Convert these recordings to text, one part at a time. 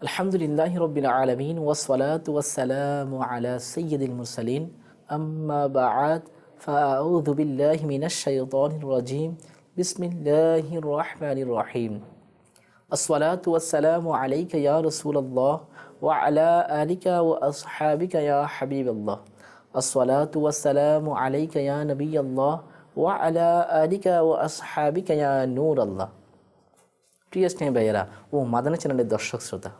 আলহামদুলিল্লাহি রাব্বিল আলামিন ওয়াসসালাতু ওয়াসসালামু আলা সাইয়্যিদিল মুরসালিন আম্মা বা'দ ফাআউযু বিল্লাহি মিনাশ শাইতানির রাজীম বিসমিল্লাহির রাহমানির রহিম আসসালাতু ওয়াসসালামু আলাইকা ইয়া রাসূলুল্লাহ ওয়া আলা আলিকা ওয়া আসহাবিকা ইয়া হাবিবাল্লাহ আসসালাতু ওয়াসসালামু আলাইকা ইয়া নবিয়াল্লাহ ওয়া আলা আলিকা ওয়া আসহাবিকা ইয়া নূরাল্লাহ। প্রিয় স্নেহ ভাইয়েরা ও মাদানী চ্যানেলের দর্শক শ্রোতা,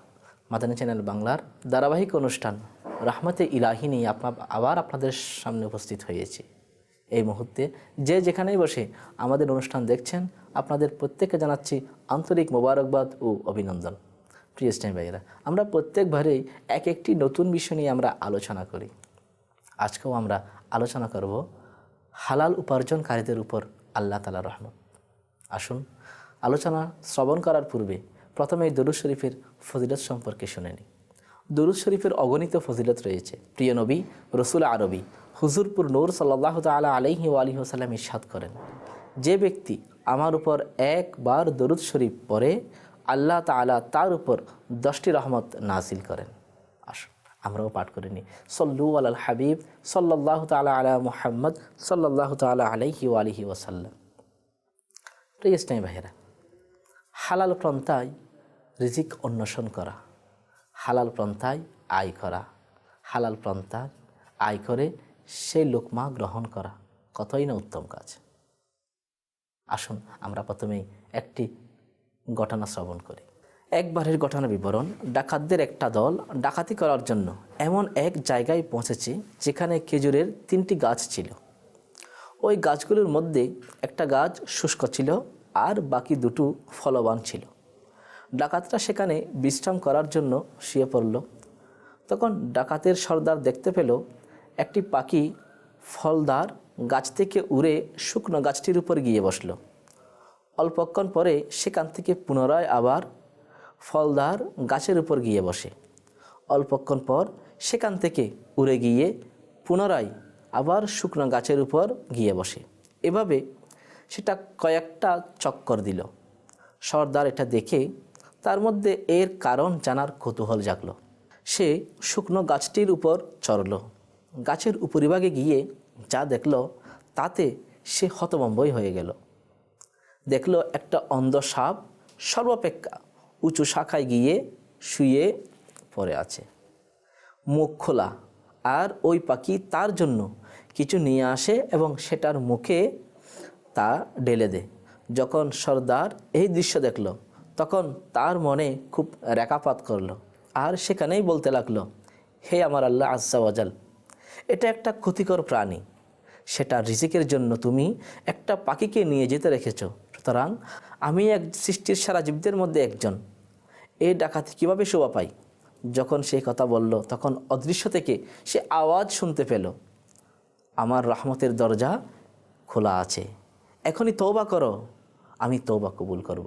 মাদানী চ্যানেল বাংলার ধারাবাহিক অনুষ্ঠান রাহমাতে ইলাহি নিয়ে আবার আপনাদের সামনে উপস্থিত হয়েছি। এই মুহূর্তে যে যেখানেই বসে আমাদের অনুষ্ঠান দেখছেন, আপনাদের প্রত্যেককে জানাচ্ছি আন্তরিক মোবারকবাদ ও অভিনন্দন। প্রিয় স্নেহ ভাইয়েরা, আমরা প্রত্যেকবারেই এক একটি নতুন বিষয় নিয়ে আমরা আলোচনা করি। আজকেও আমরা আলোচনা করব হালাল উপার্জনকারীদের উপর আল্লাহ তাআলার রহমত। আসুন আলোচনা শ্রবণ করার পূর্বে প্রথমেই দরুদ শরীফের ফজিলত সম্পর্কে শুনে নিই। দরুদ শরীফের অগণিত ফজিলত রয়েছে। প্রিয় নবী রসুল আরবি হুজুরপুর নূর সাল্লাল্লাহু তাআলা আলাইহি ওয়া আলিহি ওয়াসাল্লাম ইরশাদ করেন, যে ব্যক্তি আমার উপর একবার দরুদ শরীফ পড়ে আল্লাহ তাআলা তার উপর 10টি রহমত নাজিল করেন। আসুন আমরাও পাঠ করে নিই। সল্লু আলাল হাবিব সাল্লাল্লাহু তাআলা আলা মুহাম্মদ সাল্লাল্লাহু তাআলা আলাইহি ওয়া আলিহি ওয়াসাল্লাম। প্রিয় স্নেহ ভাইয়েরা, হালাল পন্থায় রিজিক অন্বেষণ করা, হালাল পন্থায় আয় করা, হালাল পন্থায় আয় করে সেই লোকমা গ্রহণ করা কতই না উত্তম কাজ। আসুন আমরা প্রথমেই একটি ঘটনা শ্রবণ করি। একবারের ঘটনা বিবরণ। ডাকাতদের একটা দল ডাকাতি করার জন্য এমন এক জায়গায় পৌঁছেছে যেখানে খেজুরের 3টি গাছ ছিল। ওই গাছগুলোর মধ্যে একটা গাছ শুষ্ক ছিল আর বাকি দুটো ফলবান ছিল। ডাকাতরা সেখানে বিশ্রাম করার জন্য শুয়ে পড়ল। তখন ডাকাতের সর্দার দেখতে পেল একটি পাখি ফলদার গাছ থেকে উড়ে শুকনো গাছটির উপর গিয়ে বসল। অল্পক্ষণ পরে সেখান থেকে পুনরায় আবার ফলদার গাছের উপর গিয়ে বসে। অল্পক্ষণ পর সেখান থেকে উড়ে গিয়ে পুনরায় আবার শুকনো গাছের উপর গিয়ে বসে। এভাবে সেটা কয়েকটা চক্কর দিল। সর্দার এটা দেখে তার মধ্যে এর কারণ জানার কৌতূহল জাগলো। সে শুকনো গাছটির উপর চড়ল। গাছের উপরিভাগে গিয়ে যা দেখল তাতে সে হতভম্বই হয়ে গেল। দেখল একটা অন্ধ সাপ সর্বাপেক্ষা উঁচু শাখায় গিয়ে শুয়ে পড়ে আছে, মুখ খোলা, আর ওই পাখি তার জন্য কিছু নিয়ে আসে এবং সেটার মুখে তা ঢেলে দেয়। যখন সর্দার এই দৃশ্য দেখল তখন তার মনে খুব রেখাপাত করলো আর সেখানেই বলতে লাগলো, হে আমার আল্লাহ আজ্জা ওয়াজাল, এটা একটা ক্ষতিকর প্রাণী, সেটা রিজিকের জন্য তুমি একটা পাখিকে নিয়ে যেতে রেখেছ। সুতরাং আমি এক সৃষ্টির সারা জীবদের মধ্যে একজন, এই ডাকাতি কীভাবে শোভা পাই? যখন সেই কথা বলল তখন অদৃশ্য থেকে সে আওয়াজ শুনতে পেল, আমার রহমতের দরজা খোলা আছে, এখনই তওবা করো, আমি তওবা কবুল করব।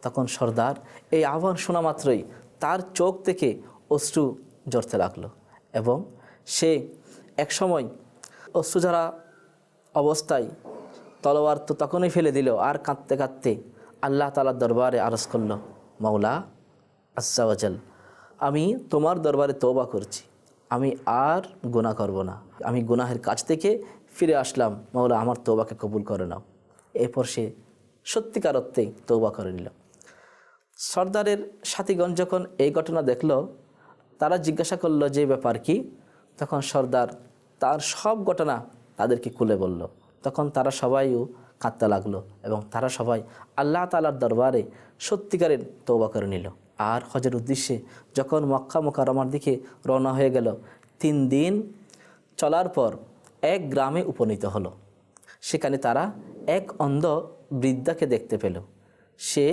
তখন সর্দার এই আহ্বান শোনা মাত্রই তার চোখ থেকে অশ্রু ঝরতে লাগলো এবং সে একসময় অশ্রুঝরা অবস্থায় তলোয়ার তো তখনই ফেলে দিল আর কাঁদতে কাঁদতে আল্লাহ তাআলার দরবারে আরজ করল, মাওলা আজ্জা ওয়াজাল, আমি তোমার দরবারে তওবা করছি, আমি আর গুনাহ করব না, আমি গুনাহের কাজ থেকে ফিরে আসলাম, মাওলা আমার তওবাকে কবুল করে নাও। এরপর সে সত্যিকার অর্থেই তওবা করে নিল। সর্দারের সাথীগণ যখন এই ঘটনা দেখল তারা জিজ্ঞাসা করলো যে ব্যাপার কি? তখন সর্দার তার সব ঘটনা তাদেরকে খুলে বলল। তখন তারা সবাইও কাঁদতে লাগলো এবং তারা সবাই আল্লাহ তাআলার দরবারে সত্যিকারের তওবা করে নিল। আর হজের উদ্দেশ্যে যখন মক্কা মুকাররমার দিকে রওনা হয়ে গেল, 3 দিন চলার পর এক গ্রামে উপনীত হলো। সেখানে তারা এক অন্ধ বৃদ্ধাকে দেখতে পেল। সে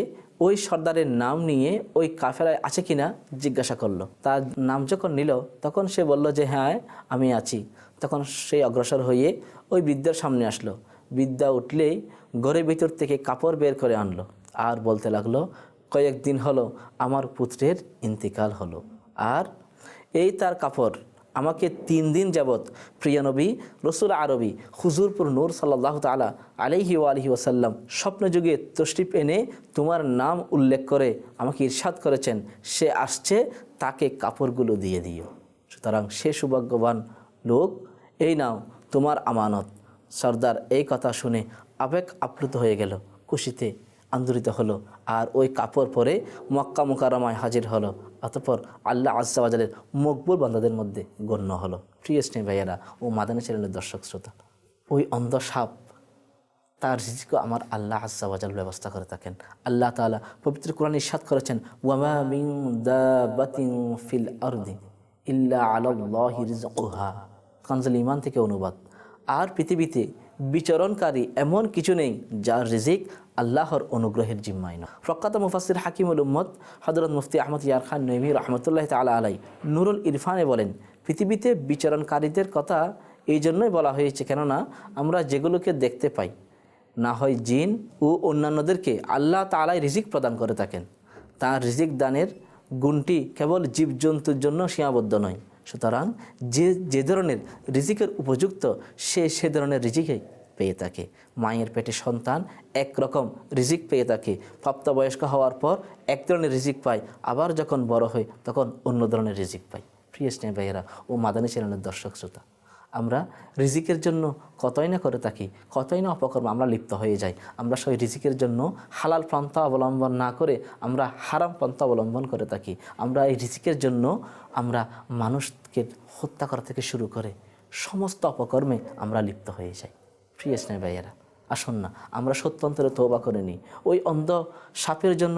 ওই সর্দারের নাম নিয়ে ওই কাফেলায় আছে কিনা জিজ্ঞাসা করলো। তার নাম যখন নিল তখন সে বলল যে হ্যাঁ আমি আছি। তখন সে অগ্রসর হয়ে ওই বৃদ্ধার সামনে আসলো। বৃদ্ধা উঠলেই ঘরের ভিতর থেকে কাপড় বের করে আনলো আর বলতে লাগলো, কয়েকদিন হলো আমার পুত্রের ইন্তিকাল হলো, আর এই তার কাপড় আমাকে 3 দিন যাবৎ প্রিয় নবী রসুল আরবি হুজুরপুর নূর সাল্লাল্লাহু তাআলা আলাইহি ওয়া আলিহি ওয়াসাল্লাম স্বপ্নযুগে তশরিফ এনে তোমার নাম উল্লেখ করে আমাকে ইরশাদ করেছেন, সে আসছে, তাকে কাপড়গুলো দিয়ে দিও। সুতরাং সে সৌভাগ্যবান লোক, এই নাও তোমার আমানত। সর্দার এই কথা শুনে আবেগ আপ্লুত হয়ে গেল, খুশিতে আন্দোলিত হলো, আর ওই কাপড় পরে মক্কা মুকাররমায় হাজির হলো। অতঃপর আল্লাহ আজ্জা ওয়া জালের মকবুল বান্দাদের মধ্যে গণ্য হলো। প্রিয় স্নেহ ভাইয়েরা ও মাদানী চ্যানেলের দর্শক শ্রোতা, ওই অন্ধ সাপ তার রিজিকও আমার আল্লাহ আজ্জা ওয়া জাল ব্যবস্থা করে থাকেন। আল্লাহ তাআলা পবিত্র কোরআনে ইরশাদ করেছেন, ওয়ামা মিন দাবাতিন ফিল আরদি ইল্লা আলাল্লাহি রিজকুহা। কানজুল ঈমান থেকে অনুবাদ। আর পৃথিবীতে বিচরণকারী এমন কিছু নেই যার রিজিক আল্লাহর অনুগ্রহের জিম্মায় না। প্রখ্যাত মুফাসসির হাকিমুল উম্মত হযরত মুফতি আহমদ ইয়ার খান নঈমী রাহমাতুল্লাহি তাআলা আলাইহি নুরুল ইরফানে বলেন, পৃথিবীতে বিচরণকারীদের কথা এই জন্যই বলা হয়েছে, কেননা আমরা যেগুলোকে দেখতে পাই না হয় জিন ও অন্যান্যদেরকে আল্লাহ তাআলাই রিজিক প্রদান করে থাকেন। তার রিজিক দানের গুণটি কেবল জীবজন্তুর জন্য সীমাবদ্ধ নয়। সুতরাং যে ধরনের রিজিকের উপযুক্ত সে ধরনের রিজিকই পেয়ে থাকে। মায়ের পেটে সন্তান একরকম রিজিক পেয়ে থাকে, প্রাপ্তবয়স্ক হওয়ার পর এক ধরনের রিজিক পায়, আবার যখন বড় হয় তখন অন্য ধরনের রিজিক পায়। প্রিয় স্নেহ ভাইয়েরা ও মাদানী চ্যানেলের দর্শক শ্রোতা, আমরা রিজিকের জন্য কতই না করে থাকি, কতই না অপকর্ম আমরা লিপ্ত হয়ে যাই। আমরা সেই রিজিকের জন্য হালাল পন্থা অবলম্বন না করে আমরা হারাম পন্থা অবলম্বন করে থাকি। আমরা এই রিজিকের জন্য আমরা মানুষকে হত্যা করা থেকে শুরু করে সমস্ত অপকর্মে আমরা লিপ্ত হয়ে যাই। প্রিয় স্নেহ ভাইয়েরা, আসুন না আমরা সত্যন্তরে তওবা করে নিই। ওই অন্ধ সাপের জন্য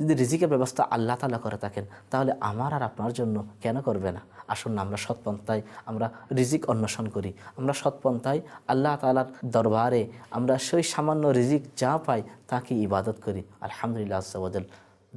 যদি রিজিকের ব্যবস্থা আল্লাহ তাআলা করে থাকেন, তাহলে আমার আর আপনার জন্য কেন করবে না? আসুন না আমরা সৎপন্থায় আমরা রিজিক অন্বেষণ করি। আমরা সৎপন্থায় আল্লাহ তাআলার দরবারে আমরা সেই সামান্য রিজিক যা পাই তাকে ইবাদত করি। আলহামদুলিল্লাহ আজ্জা ওয়া জাল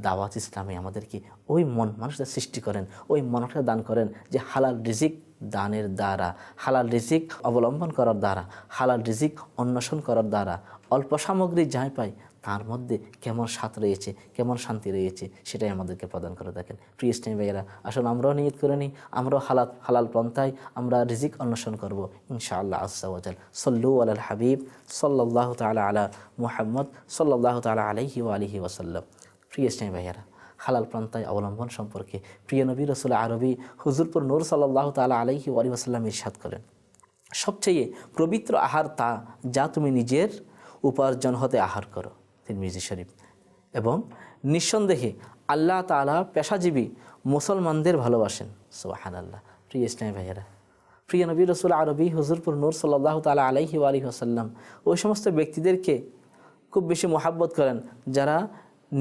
দাওয়াত ইসলামে আমাদেরকে ওই মন মানুষদের সৃষ্টি করেন, ওই মনটা দান করেন যে হালাল রিজিক দানের দ্বারা, হালাল রিজিক অবলম্বন করার দ্বারা, হালাল রিজিক অন্বেষণ করার দ্বারা অল্প সামগ্রী যাই পাই তার মধ্যে কেমন স্বাদ রয়েছে, কেমন শান্তি রয়েছে, সেটাই আমাদেরকে প্রদান করে থাকেন। প্রিয় স্নেহ ভাইয়েরা, আসলে আমরাও নিয়ত করে নিই, আমরাও হালাল পন্থায় আমরা রিজিক অন্বেষণ করব ইনশাআল্লাহ আজ্জা ওয়া জাল। সল্লু আলাল হাবিব সাল্লাল্লাহু তাআলা আলা মুহাম্মদ সাল্লাল্লাহু তাআলা আলাইহি ওয়া আলিহি ওয়াসাল্লাম। প্রিয় স্নেহ ভাইয়েরা, হালাল পন্থায় অবলম্বন সম্পর্কে প্রিয় নবী রসুল আরবি হুজুরপুর নূর সাল্লাল্লাহু তাআলা আলাইহি ওয়া আলিহি ওয়াসাল্লাম ইরশাদ করেন, সবচেয়ে পবিত্র আহার তা যা তুমি নিজের উপার্জন হতে আহার করো। তিরমিজি শরীফ। এবং নিঃসন্দেহে আল্লাহ তাআলা পেশাজীবী মুসলমানদের ভালোবাসেন। সুবহানাল্লাহ। প্রিয় স্নেহ ভাইয়েরা, প্রিয় নবী রসুল আরবি হুজুরপুর নূর সাল্লাল্লাহু তাআলা আলাইহি ওয়া আলিহি ওয়াসাল্লাম ওই সমস্ত ব্যক্তিদেরকে খুব বেশি মহাব্বত করেন যারা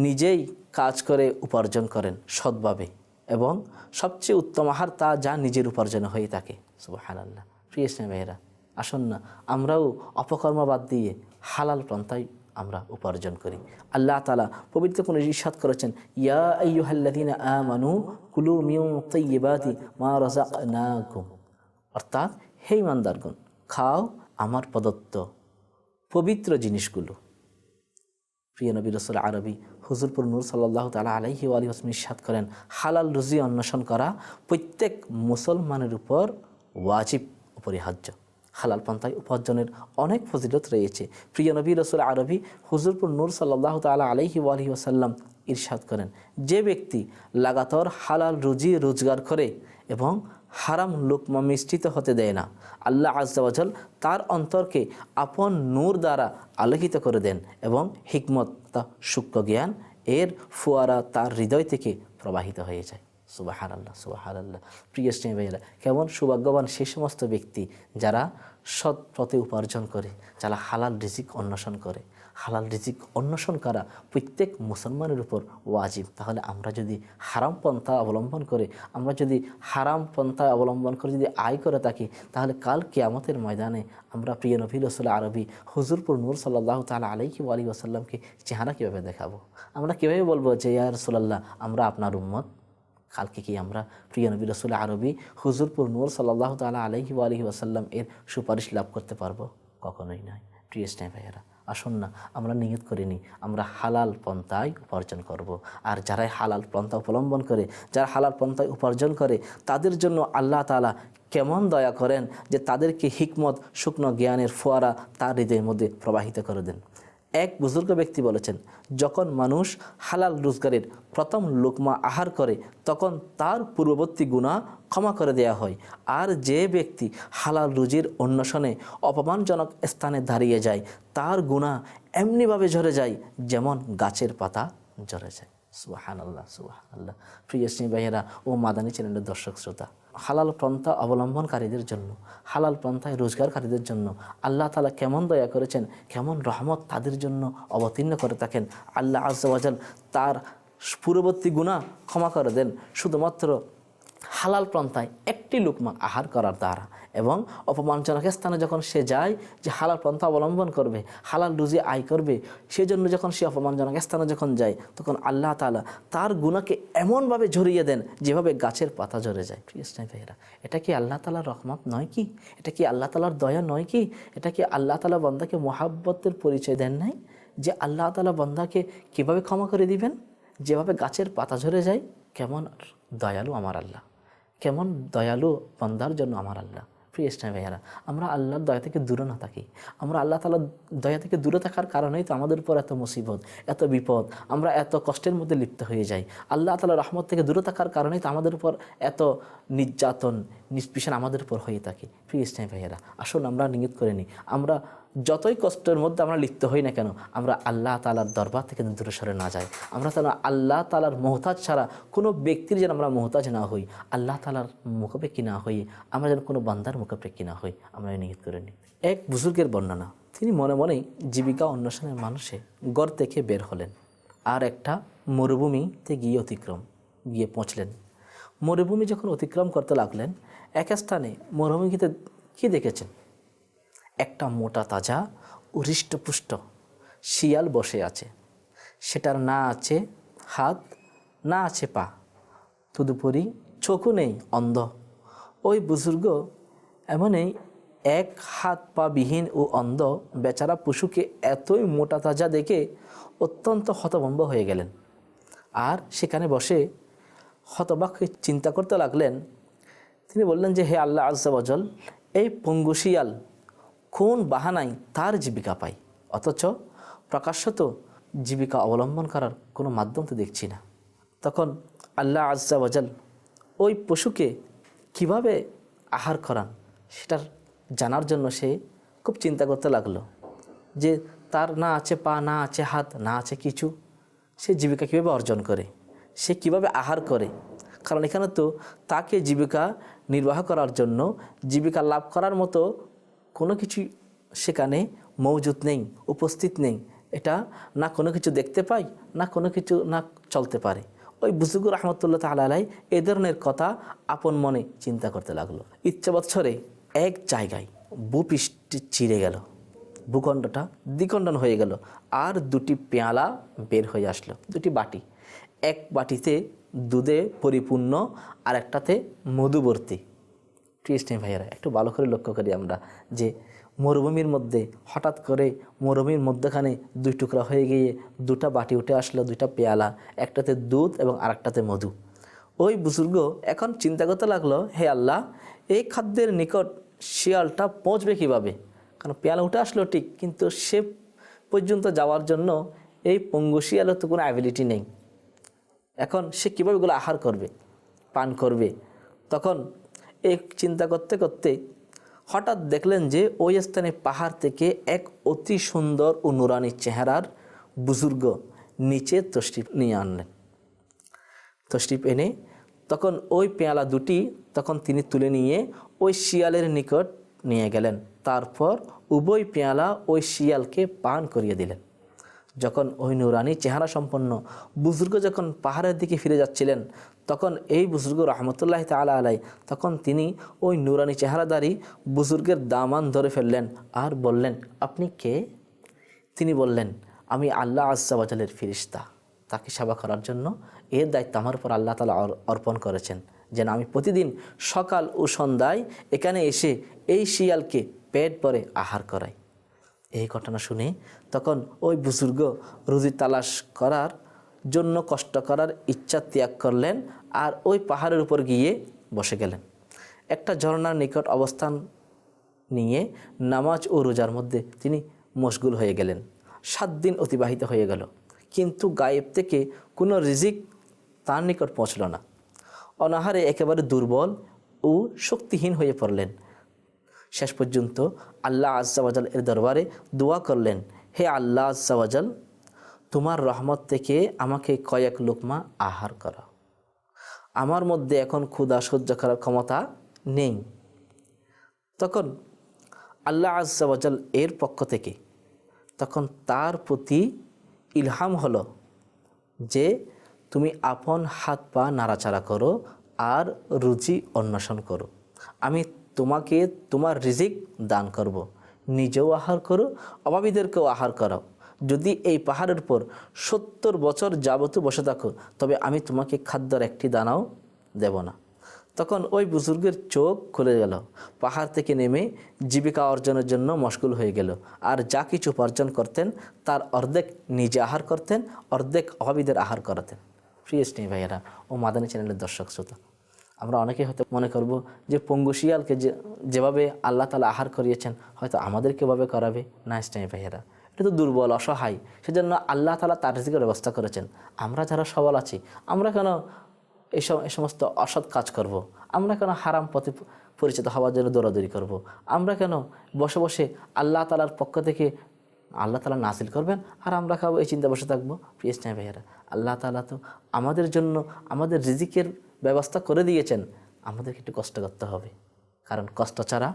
নিজেই কাজ করে উপার্জন করেন সৎভাবে, এবং সবচেয়ে উত্তম আহার তা যা নিজের উপার্জনে হয়ে থাকে। সুবহানাল্লাহ। প্রিয় স্নেহ ভাইয়েরা, আসুন না আমরাও অপকর্ম বাদ দিয়ে হালাল পন্থায় আমরা উপার্জন করি। আল্লাহ তাআলা পবিত্র কোন ইরশাদ করেছেন, ইয়া আইয়ুহাল্লাযীনা আমানু কুলু মিন তাইয়্যিবাতি মা রাযাকনাকুম, অর্থাৎ হে ঈমানদারগণ, খাও আমার প্রদত্ত পবিত্র জিনিসগুলো। প্রিয় নবী রসুল আরবি হুজুরপুর নূর সাল্লাল্লাহু তাআলা আলাইহি ওয়া আলিহি ওয়াসাল্লাম ইরশাদ করেন, হালাল রুজি অন্বেষণ করা প্রত্যেক মুসলমানের উপর ওয়াজিব, অপরিহার্য। হালাল পন্থায় উপার্জনের অনেক ফজিলত রয়েছে। প্রিয় নবী রসুল আরবি হুজুরপুর নূর সাল্লাল্লাহু তাআলা আলাইহি ওয়া আলিহি ওয়াসাল্লাম ইরশাদ করেন, যে ব্যক্তি লাগাতার হালাল রুজি রোজগার করে এবং হারাম লুকমা মিশ্রিত হতে দেয় না, আল্লাহ আজ্জা ওয়া জাল তার অন্তরকে আপন নূর দ্বারা আলোকিত করে দেন এবং হিকমত তা সূক্ষ্ম জ্ঞান এর ফোয়ারা তার হৃদয় থেকে প্রবাহিত হয়ে যায়। সুবহানাল্লাহ, সুবহানাল্লাহ। প্রিয় স্নেহ ভাইয়েরা, কেমন সৌভাগ্যবান সেই সমস্ত ব্যক্তি যারা সৎ পথে উপার্জন করে, যারা হালাল রিজিক অন্বেষণ করে। হালাল রিজিক অন্বেষণ করা প্রত্যেক মুসলমানের উপর ওয়াজিব। তাহলে আমরা যদি হারাম পন্থা অবলম্বন করে যদি আয় করে থাকি, তাহলে কাল কিয়ামতের ময়দানে আমরা প্রিয় নবী রাসূল আরবি হুজুরপুর নূর সাল্লাল্লাহু তাআলা আলাইহি ওয়া আলিহি ওয়াসাল্লামকে চেহারা কীভাবে দেখাবো? আমরা কীভাবে বলবো যে ইয়া রাসূলুল্লাহ আমরা আপনার উম্মত? কালকে কি আমরা প্রিয় নবী রাসূল আরবি হুজুরপুর নূর সাল্লাল্লাহু তাআলা আলাইহি ওয়া আলিহি ওয়াসাল্লাম এর সুপারিশ লাভ করতে পারবো? কখনোই নয়। প্রিয় স্নেহ ভাইয়েরা, আসুন না আমরা নিয়ত করিনি আমরা হালাল পন্থায় উপার্জন করব। আর যারাই হালাল পন্থা অবলম্বন করে, যারা হালাল পন্থায় উপার্জন করে, তাদের জন্য আল্লাহ তাআলা কেমন দয়া করেন যে তাদেরকে হিকমত শুকনো জ্ঞানের ফোয়ারা তার হৃদয়ের মধ্যে প্রবাহিত করে দেন। এক বুজুর্গ ব্যক্তি বলেছেন, যখন মানুষ হালাল রোজগারের প্রথম লোকমা আহার করে তখন তার পূর্ববর্তী গুনাহ ক্ষমা করে দেয়া হয়। আর যে ব্যক্তি হালাল রুজির অন্বেষণে অপমানজনক স্থানে দাঁড়িয়ে যায় তার গুনাহ এমনিভাবে ঝরে যায় যেমন গাছের পাতা ঝরে যায়। সুবহানাল্লাহ, সুবহানাল্লাহ। প্রিয় স্নেহী ভাইয়েরা ও মাদানী চ্যানেলের দর্শক শ্রোতা, হালাল পন্থা অবলম্বনকারীদের জন্য, হালাল পন্থায় রোজগারকারীদের জন্য আল্লাহ তাআলা কেমন দয়া করেছেন, কেমন রহমত তাদের জন্য অবতীর্ণ করে থাকেন। আল্লাহ আযজা ওয়া জাল তার পূর্ববর্তী গুনাহ ক্ষমা করে দেন শুধুমাত্র হালাল পন্থায় একটি লুকমা আহার করার দ্বারা। এবং অপমানজনক স্থানে যখন সে যায় যে হালাল পন্থা অবলম্বন করবে, হালাল রুজি আয় করবে, সেজন্য যখন সে অপমানজনক স্থানে যখন যায় তখন আল্লাহ তাআলা তার গুনাহকে এমনভাবে ঝরিয়ে দেন যেভাবে গাছের পাতা ঝরে যায়। প্রিয় স্নেহ ভাইয়েরা, এটা কি আল্লাহ তাআলার রহমত নয় কি? এটা কি আল্লাহ তাআলার দয়া নয় কি? এটা কি আল্লাহ তাআলা বান্দাকে মহাব্বতের পরিচয় দেন নাই যে আল্লাহ তাআলা বান্দাকে কীভাবে ক্ষমা করে দিবেন? যেভাবে গাছের পাতা ঝরে যায়। কেমন দয়ালু আমার আল্লাহ, কেমন দয়ালু বান্দার জন্য আমার আল্লাহ। প্রিয় ইসলামী ভাইয়ারা, আমরা আল্লাহর দয়া থেকে দূরে না থাকি। আমরা আল্লাহ তাআলার দয়া থেকে দূরে থাকার কারণেই তো আমাদের উপর এত মুসিবত, এত বিপদ, আমরা এত কষ্টের মধ্যে লিপ্ত হয়ে যাই। আল্লাহ তাআলার রহমত থেকে দূরে থাকার কারণেই তো আমাদের উপর এত নির্যাতন নিষ্পীষণ আমাদের উপর হয়ে থাকে। প্রিয় ইসলামী ভাইয়ারা, আসুন আমরা নিয়ত করে নিই, আমরা যতই কষ্টের মধ্যে আমরা লিপ্ত হই না কেন, আমরা আল্লাহ তাআলার দরবার থেকে দূরে সরে না যাই। আমরা যেন আল্লাহ তাআলার মোহতাজ ছাড়া কোনো ব্যক্তির যেন আমরা মোহতাজ না হই, আল্লাহ তাআলার মুখাপেক্ষী না হই, আমরা যেন কোনো বান্দার মুখাপেক্ষী না হই, আমরা নিয়ত করে নিই। এক বুজুর্গের বর্ণনা, তিনি মনে মনেই জীবিকা অন্বেষণের মানুষে ঘর থেকে বের হলেন আর একটা মরুভূমিতে গিয়ে পৌঁছলেন। মরুভূমি যখন অতিক্রম করতে লাগলেন, এক স্থানে মরুভূমিতে কি দেখেছেন? একটা মোটা তাজা হৃষ্টপুষ্ট শিয়াল বসে আছে। সেটার না আছে হাত, না আছে পা, তদুপরি চোখও নেই, অন্ধ। ওই বুজুর্গ এমনই এক হাত পা বিহীন ও অন্ধ বেচারা পশুকে এতই মোটা তাজা দেখে অত্যন্ত হতভম্ব হয়ে গেলেন। আর সেখানে বসে হতবাক হয়ে চিন্তা করতে লাগলেন। তিনি বললেন যে, হে আল্লাহ আযজা ওয়া জাল, এই পঙ্গু শিয়াল কোন বাহানায় তার জীবিকা পায়, অথচ প্রকাশ্যত জীবিকা অবলম্বন করার কোনো মাধ্যম তো দেখছি না। তখন আল্লাহ আযজা ওয়া জাল ওই পশুকে কিভাবে আহার করান সেটার জানার জন্য সে খুব চিন্তা করতে লাগলো যে তার না আছে পা, না আছে হাত, না আছে কিছু, সে জীবিকা কীভাবে অর্জন করে, সে কিভাবে আহার করে। কারণ এখানে তো তাকে জীবিকা নির্বাহ করার জন্য, জীবিকা লাভ করার মতো কোনো কিছু সেখানে মৌজুদ নেই, উপস্থিত নেই। এটা না কোনো কিছু দেখতে পায়, না কোনো কিছু না চলতে পারে। ওই বুজুর্গ রহমতুল্লাহ তাআলা আলাইহি এই ধরনের কথা আপন মনে চিন্তা করতে লাগলো। ইচ্ছাবৎসরে এক জায়গায় ভূপৃষ্ঠ চিরে গেল, ভূখণ্ডটা দ্বিখণ্ডন হয়ে গেল, আর দুটি পেয়ালা বের হয়ে আসলো, দুটি বাটি। এক বাটিতে দুধে পরিপূর্ণ আর একটাতে মধুবর্তী। প্রিয় স্নেহী ভাইয়েরা, একটু ভালো করে লক্ষ্য করি আমরা যে মরুভূমির মধ্যে হঠাৎ করে মরুভূমির মধ্যখানে দুই টুকরা হয়ে গিয়ে দুটা বাটি উঠে আসলো, দুইটা পেয়ালা, একটাতে দুধ এবং আরেকটাতে মধু। ওই বুজুর্গ এখন চিন্তা করতে লাগলো, হে আল্লাহ, এই খাদ্যের নিকট শিয়ালটা পৌঁছবে কীভাবে? কারণ পেয়ালা উঠে আসলো ঠিক, কিন্তু সে পর্যন্ত যাওয়ার জন্য এই পঙ্গু শিয়ালের তো কোনো অ্যাবিলিটি নেই। এখন সে কীভাবে এগুলো আহার করবে, পান করবে? তখন এই চিন্তা করতে করতে হঠাৎ দেখলেন যে ওই স্থানে পাহাড় থেকে এক অতি সুন্দর ও নুরানি চেহারার বুজুর্গ নিচে তশরিফ নিয়ে আনলেন। তশরিফ এনে তখন ওই পেয়ালা দুটি তখন তিনি তুলে নিয়ে ওই শিয়ালের নিকট নিয়ে গেলেন। তারপর উভয় পেয়ালা ওই শিয়ালকে পান করিয়ে দিলেন। যখন ওই নুরানি চেহারা সম্পন্ন বুজুর্গ যখন পাহাড়ের দিকে ফিরে যাচ্ছিলেন, তখন এই বুজুর্গ রহমতুল্লাহ তাআলা আলাইহি তখন তিনি ওই নুরানি চেহারাদারি বুজুর্গের দামান ধরে ফেললেন আর বললেন, আপনি কে? তিনি বললেন, আমি আল্লাহ আযজা ওয়া জালের ফেরেশতা। তাকে সেবা করার জন্য এর দায়িত্ব আমার উপর আল্লাহ তাআলা অর্পণ করেছেন, যেন আমি প্রতিদিন সকাল ও সন্ধ্যায় এখানে এসে এই শিয়ালকে পেট ভরে আহার করাই। এই ঘটনা শুনে তখন ওই বুজুর্গ রুজি তালাশ করার জন্য কষ্ট করার ইচ্ছা ত্যাগ করলেন আর ওই পাহাড়ের উপর গিয়ে বসে গেলেন। একটা ঝর্ণার নিকট অবস্থান নিয়ে নামাজ ও রোজার মধ্যে তিনি মশগুল হয়ে গেলেন। 7 দিন অতিবাহিত হয়ে গেল, কিন্তু গায়েব থেকে কোনো রিজিক তার নিকট পৌঁছল না। অনাহারে একেবারে দুর্বল ও শক্তিহীন হয়ে পড়লেন। শেষ পর্যন্ত আল্লাহ আজ্জা ওয়াজাল এর দরবারে দোয়া করলেন, হে আল্লাহ আজ্জা ওয়াজাল, তোমার রহমত থেকে আমাকে কয়েক লোকমা আহার করা। আমার মধ্যে এখন ক্ষুধা সহ্য করার ক্ষমতা নেই। তখন আল্লাহ আজ্জা ওয়াজাল এর পক্ষ থেকে তখন তার প্রতি ইলহাম হলো যে তুমি আপন হাত পা নাড়াচাড়া করো আর রুচি অন্বেষণ করো, আমি তোমাকে তোমার রিজিক দান করব। নিজেও আহার করো, অভাবীদেরকেও আহার করো। যদি এই পাহাড়ের উপর 70 বছর যাবত বসে থাকো, তবে আমি তোমাকে খাদ্যর একটি দানাও দেব না। তখন ওই বুজুর্গের চোখ খুলে গেল, পাহাড় থেকে নেমে জীবিকা অর্জনের জন্য মশগুল হয়ে গেল। আর যা কিছু উপার্জন করতেন তার অর্ধেক নিজে আহার করতেন, অর্ধেক অভাবীদের আহার করাতেন। প্রিয় স্নেহী ভাইয়েরা ও মাদানী চ্যানেলের দর্শক শ্রোতা, আমরা অনেকে হয়তো মনে করব যে পঙ্গু শিয়ালকে যেভাবে আল্লাহ তাআলা আহার করিয়েছেন হয়তো আমাদেরকে এভাবে করাবে। না স্নেহী ভাইয়েরা, এটা তো দুর্বল অসহায়, সেজন্য আল্লাহ তাআলা তার রিজিকের ব্যবস্থা করেছেন। আমরা যারা সবল আছি, আমরা কেন এই সমস্ত অসৎ কাজ করব? আমরা কেন হারাম পথে পরিচিত হওয়ার জন্য দৌড়াদৌড়ি করব? আমরা কেন বসে বসে আল্লাহ তাআলার পক্ষ থেকে আল্লাহ তাআলা নাসিল করবেন আর আমরা খাবো, এই চিন্তা বসে থাকবো? প্রিয় স্নেহী ভাইয়েরা, আল্লাহ তাআলা তো আমাদের জন্য আমাদের রিজিকের ব্যবস্থা করে দিয়েছেন, আমাদেরকে একটু কষ্ট করতে হবে, কারণ কষ্ট ছাড়া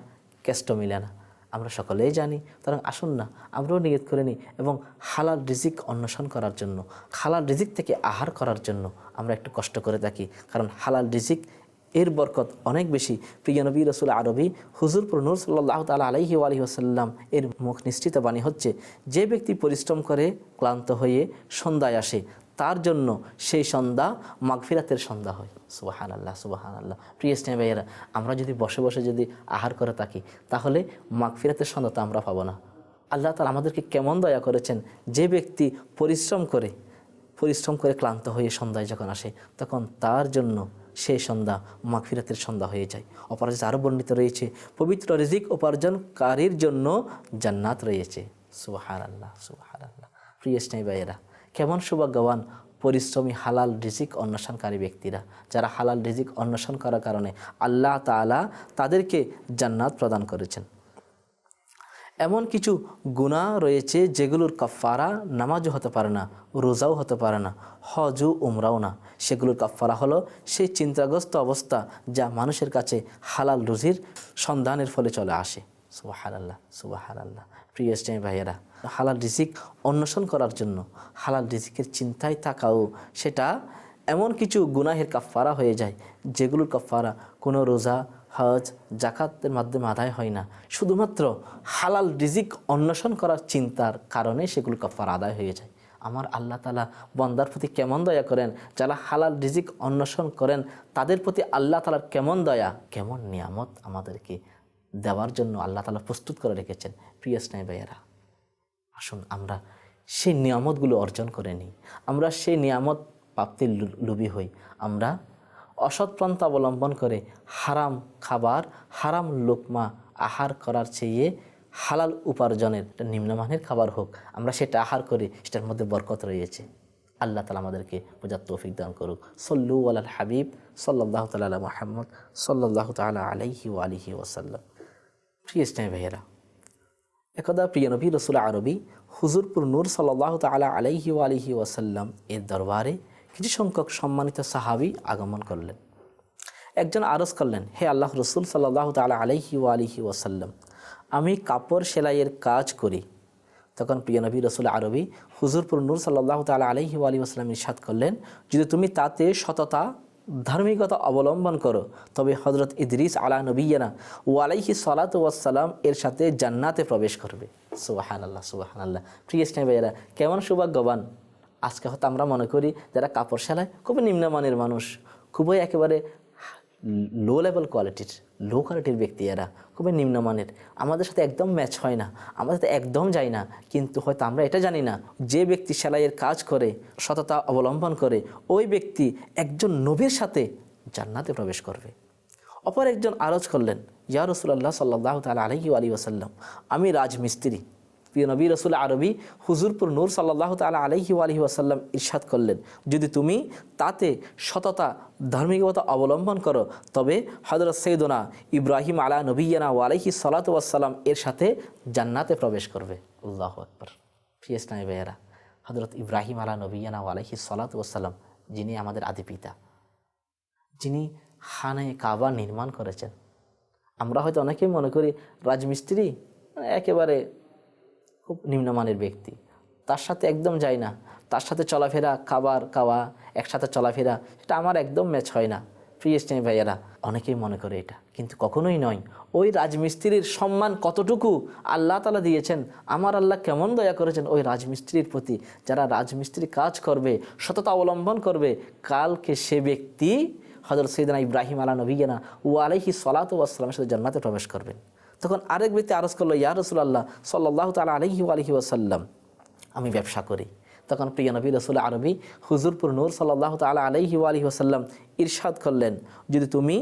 কেষ্ট মিলে না। আমরা সকলেই জানি। সুতরাং আসুন না আমরাও নিয়ত করে নিই এবং হালাল রিজিক অন্বেষণ করার জন্য, হালাল রিজিক থেকে আহার করার জন্য আমরা একটু কষ্ট করে থাকি, কারণ হালাল রিজিক এর বরকত অনেক বেশি। প্রিয় নবী রাসূল আরবি হুজুরপুর নূর সাল্লাল্লাহু তাআলা আলাইহি ওয়া আলিহি ওয়াসাল্লাম এর মুখ নিঃসৃত বাণী হচ্ছে, যে ব্যক্তি পরিশ্রম করে ক্লান্ত হয়ে সন্ধ্যায় আসে, তার জন্য সেই সন্ধ্যা মাগফিরাতের সন্ধ্যা হয়। সুবহানাল্লাহ, সুবহানাল্লাহ। প্রিয় স্নেহী ভাইয়েরা, আমরা যদি বসে বসে যদি আহার করে থাকি, তাহলে মাগফিরাতের সন্ধ্যা তো আমরা পাবো না। আল্লাহ তাআলা আমাদেরকে কেমন দয়া করেছেন, যে ব্যক্তি পরিশ্রম করে ক্লান্ত হয়ে সন্ধ্যায় যখন আসে, তখন তার জন্য সেই সন্ধ্যা মাগফিরাতের সন্ধ্যা হয়ে যায়। অপরাজিত আরও বর্ণিত রয়েছে, পবিত্র রিজিক উপার্জনকারীর জন্য জান্নাত রয়েছে। সুবহানাল্লাহ, সুবহানাল্লাহ। প্রিয় স্নেহী ভাইয়েরা, কেমন সৌভাগ্যবান পরিশ্রমী হালাল রিজিক অন্বেষণকারী ব্যক্তিরা, যারা হালাল রিজিক অন্বেষণ করার কারণে আল্লাহ তাআলা তাদেরকে জান্নাত প্রদান করেছেন। এমন কিছু গুনাহ রয়েছে যেগুলোর কাফারা নামাজও হতে পারে না, রোজাও হতে পারে না, হজ ও উমরাও না। সেগুলোর কাফারা হলো সেই চিন্তাগ্রস্ত অবস্থা যা মানুষের কাছে হালাল রুজির সন্ধানের ফলে চলে আসে। সুবহানাল্লাহ, সুবহানাল্লাহ। প্রিয় স্নেহী ভাইয়েরা, হালাল রিজিক অন্বেষণ করার জন্য হালাল রিজিকের চিন্তায় থাকাও সেটা এমন কিছু গুনাহের কাফারা হয়ে যায় যেগুলোর কাফারা কোনো রোজা, হজ, জাকাতের মাধ্যমে আদায় হয় না। শুধুমাত্র হালাল রিজিক অন্বেষণ করার চিন্তার কারণে সেগুলো কাফারা আদায় হয়ে যায়। আমার আল্লাহ তাআলা বান্দার প্রতি কেমন দয়া করেন, যারা হালাল রিজিক অন্বেষণ করেন তাদের প্রতি আল্লাহ তাআলার কেমন দয়া, কেমন নিয়ামত আমাদেরকে দেওয়ার জন্য আল্লাহ তাআলা প্রস্তুত করে রেখেছেন। প্রিয় স্নেহী ভাইয়েরা, আসুন আমরা সেই নিয়ামতগুলো অর্জন করে নিই, আমরা সেই নিয়ামত প্রাপ্তির লোভী হই। আমরা অসৎ পন্থা অবলম্বন করে হারাম খাবার, হারাম লোকমা আহার করার চেয়ে হালাল উপার্জনের নিম্নমানের খাবার হোক, আমরা সেটা আহার করি, সেটার মধ্যে বরকত রয়েছে। আল্লাহ তাআলা আমাদেরকে বোঝার তৌফিক দান করুক। সল্লু আলাল হাবিব সাল্লাল্লাহু তাআলা আলা মুহাম্মদ সাল্লাল্লাহু তাআলা আলাইহি ওয়া আলিহি ওয়াসাল্লাম। প্রিয় স্নেহী ভাইয়েরা, একদা প্রিয় নবী রাসূল আরবি হুজুরপুর নূর সাল্লাল্লাহু তাআলা আলাইহি ওয়া আলিহি ওয়াসাল্লাম এর দরবারে কিছু সংখ্যক সম্মানিত সাহাবী আগমন করলেন। একজন আরজ করলেন, হে আল্লাহ রসুল সাল্লাল্লাহু তাআলা আলাইহি ওয়া আলিহি ওয়াসাল্লাম, আমি কাপড় সেলাইয়ের কাজ করি। তখন প্রিয় নবী রাসূল আরবি হুজুরপুর নূর সাল্লাল্লাহু তাআলা আলাইহি ওয়া আলিহি ওয়াসাল্লাম ইরশাদ করলেন, যদি তুমি তাতে সততা ধার্মিকতা অবলম্বন করো, তবে হযরত ইদ্রিস আলা নবিয়্যিনা ওয়া আলাইহি সালাতু ওয়াস সালাম এর সাথে জান্নাতে প্রবেশ করবে। সুবহানাল্লাহ, সুবহানাল্লাহ। প্রিয় স্নেহী ভাইয়েরা, কেমন সৌভাগ্যবান। আজকে হয়তো আমরা মনে করি যারা কাপড় সেলায় খুবই নিম্নমানের মানুষ, খুবই একেবারে লো লেভেল কোয়ালিটির, লো কোয়ালিটির ব্যক্তি, এরা খুবই নিম্নমানের, আমাদের সাথে একদম ম্যাচ হয় না, আমাদের সাথে একদম যায় না। কিন্তু হয়তো আমরা এটা জানি না, যে ব্যক্তি সেলাইয়ের কাজ করে, সততা অবলম্বন করে, ওই ব্যক্তি একজন নবীর সাথে জান্নাতে প্রবেশ করবে। অপর একজন আরজ করলেন, ইয়া রাসূলুল্লাহ সাল্লাল্লাহু তাআলা আলাইহি ওয়া আলিহি ওয়াসাল্লাম, আমি রাজমিস্ত্রি। প্রিয় নবী রাসূল আরবি হুজুরপুর নূর সাল্লাল্লাহু তাআলা আলাইহি ওয়া আলিহি ওয়াসাল্লাম ইরশাদ করলেন, যদি তুমি তাতে সততা ধার্মিকতা অবলম্বন করো, তবে হযরত সাইয়্যিদুনা ইব্রাহিম আলা নবিয়্যিনা ওয়া আলাইহি সালাতু ওয়াস সালাম এর সাথে জান্নাতে প্রবেশ করবে। আল্লাহু আকবার। প্রিয় ইসলামী ভাইয়েরা, হযরত ইব্রাহিম আলা নবিয়্যিনা ওয়া আলাইহি সালাতু ওয়াস সালাম, যিনি আমাদের আদি পিতা, যিনি খানে কাবা নির্মাণ করেছেন। আমরা হয়তো অনেকেই মনে করি রাজমিস্ত্রি একেবারে খুব নিম্নমানের ব্যক্তি, তার সাথে একদম যায় না, তার সাথে চলাফেরা, খাবার খাওয়া, একসাথে চলাফেরা, এটা আমার একদম ম্যাচ হয় না। প্রিয় ইসলামী ভাইয়েরা, অনেকেই মনে করে এটা, কিন্তু কখনোই নয়। ওই রাজমিস্ত্রির সম্মান কতটুকু আল্লাহ তাআলা দিয়েছেন, আমার আল্লাহ কেমন দয়া করেছেন ওই রাজমিস্ত্রির প্রতি। যারা রাজমিস্ত্রি কাজ করবে, সততা অবলম্বন করবে, কালকে সে ব্যক্তি হযরত সাইয়্যিদুনা ইব্রাহিম আলা নবিয়্যিনা ওয়া আলাইহি সালাতু ওয়াস সালামের সাথে জান্নাতে প্রবেশ করবেন। তখন আরেক ব্যক্তি আরজ করলো, ইয়া রাসূলুল্লাহ সাল্লাল্লাহু তাআলা আলাইহি ওয়া আলিহি ওয়াসাল্লাম, আমি ব্যবসা করি। তখন প্রিয় নবী রাসূল আরবি হুজুরপুর নূর সাল্লাল্লাহু তাআলা আলাইহি ওয়া আলিহি ওয়াসাল্লাম ইরশাদ করলেন, যদি তুমি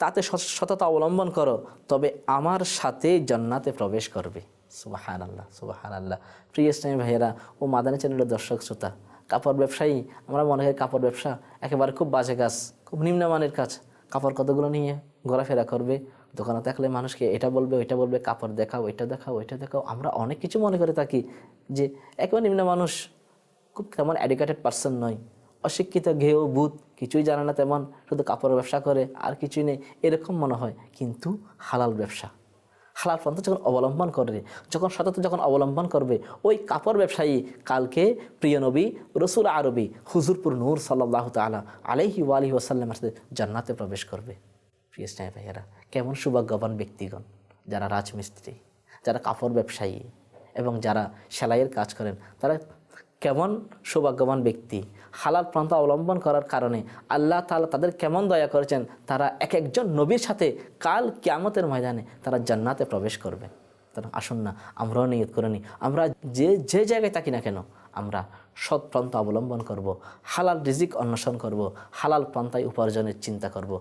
তাতে সততা অবলম্বন করো, তবে আমার সাথে জান্নাতে প্রবেশ করবে। সুবহানাল্লাহ, সুবহানাল্লাহ। প্রিয় ইসলামী ভাইয়েরা ও মাদানী চ্যানেলের দর্শক শ্রোতা, কাপড় ব্যবসায়ী, আমরা মনে করি কাপড় ব্যবসা একেবারে খুব বাজে কাজ, খুব নিম্নমানের কাজ। কাপড় কতগুলো নিয়ে ঘোরাফেরা করবে, দোকানে থাকলে মানুষকে এটা বলবে, ওইটা বলবে, কাপড় দেখাও, ওইটা দেখাও, ওইটা দেখাও। আমরা অনেক কিছু মনে করে থাকি যে একেবারে নিম্ন মানুষ, খুব তেমন এডুকেটেড পার্সন নয়, অশিক্ষিত, ঘেউ ভূত, কিছুই জানে না তেমন, শুধু কাপড়ের ব্যবসা করে আর কিছুই নেই, এরকম মনে হয়। কিন্তু হালাল ব্যবসা, হালাল পন্থা যখন অবলম্বন করবে, যখন সততা যখন অবলম্বন করবে, ওই কাপড় ব্যবসায়ী কালকে প্রিয় নবী রাসূল আরবি হুজুরপুর নূর সাল্লাল্লাহু তাআলা আলাইহি ওয়া আলিহি ওয়াসাল্লামের সাথে জান্নাতে প্রবেশ করবে। প্রিয় ইসলামী ভাইয়েরা, কেমন সৌভাগ্যবান ব্যক্তিগণ যারা রাজমিস্ত্রি, যারা কাপড় ব্যবসায়ী এবং যারা সেলাইয়ের কাজ করেন, তারা কেমন সৌভাগ্যবান ব্যক্তি। হালাল পন্থা অবলম্বন করার কারণে আল্লাহ তাআলা তাদের কেমন দয়া করেছেন, তারা এক একজন নবীর সাথে কাল কিয়ামতের ময়দানে তারা জান্নাতে প্রবেশ করবেন। তারা আসুন না আমরাও নিয়ত করে নিই, আমরা যে জায়গায় থাকি না কেন, আমরা সৎ পন্থা অবলম্বন করব, হালাল রিজিক অন্বেষণ করব, হালাল পন্থায় উপার্জনের চিন্তা করব।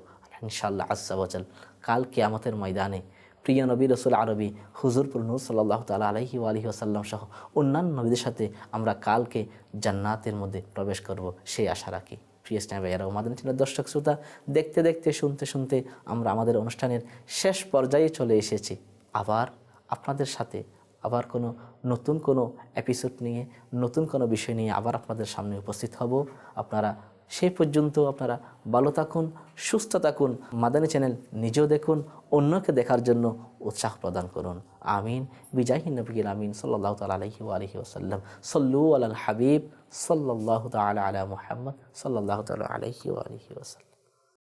ইনশাআল্লাহ আজ্জা ওয়া জাল কাল কিয়ামতের ময়দানে প্রিয় নবী রাসূল আরবি হুজুরপুর নূর সাল্লাল্লাহু তাআলা আলাইহি ওয়া আলিহি ওয়াসাল্লাম সহ অন্যান্য নবীদের সাথে আমরা কালকে জান্নাতের মধ্যে প্রবেশ করব, সেই আশা রাখি। প্রিয় ইসলামী ভাইয়েরা ও মাদানী চ্যানেলের দর্শক শ্রোতা, দেখতে দেখতে শুনতে শুনতে আমরা আমাদের অনুষ্ঠানের শেষ পর্যায়ে চলে এসেছি। আবার আপনাদের সাথে আবার কোনো নতুন কোনো এপিসোড নিয়ে, নতুন কোনো বিষয় নিয়ে আবার আপনাদের সামনে উপস্থিত হব। আপনারা সেই পর্যন্ত আপনারা ভালো থাকুন, সুস্থ থাকুন। মাদানী চ্যানেল নিজেও দেখুন, অন্যকে দেখার জন্য উৎসাহ প্রদান করুন। আমিন। বিজাহি নবিয়িল আমিন সাল্লাল্লাহু তাআলা আলাইহি ওয়া আলিহি ওয়াসাল্লাম। সাল্লু আলাল হাবিব সাল্লাল্লাহু তাআলা আলা মুহাম্মদ সাল্লাল্লাহু তাআলা আলাইহি ওয়া আলিহি ওয়াসাল্লাম।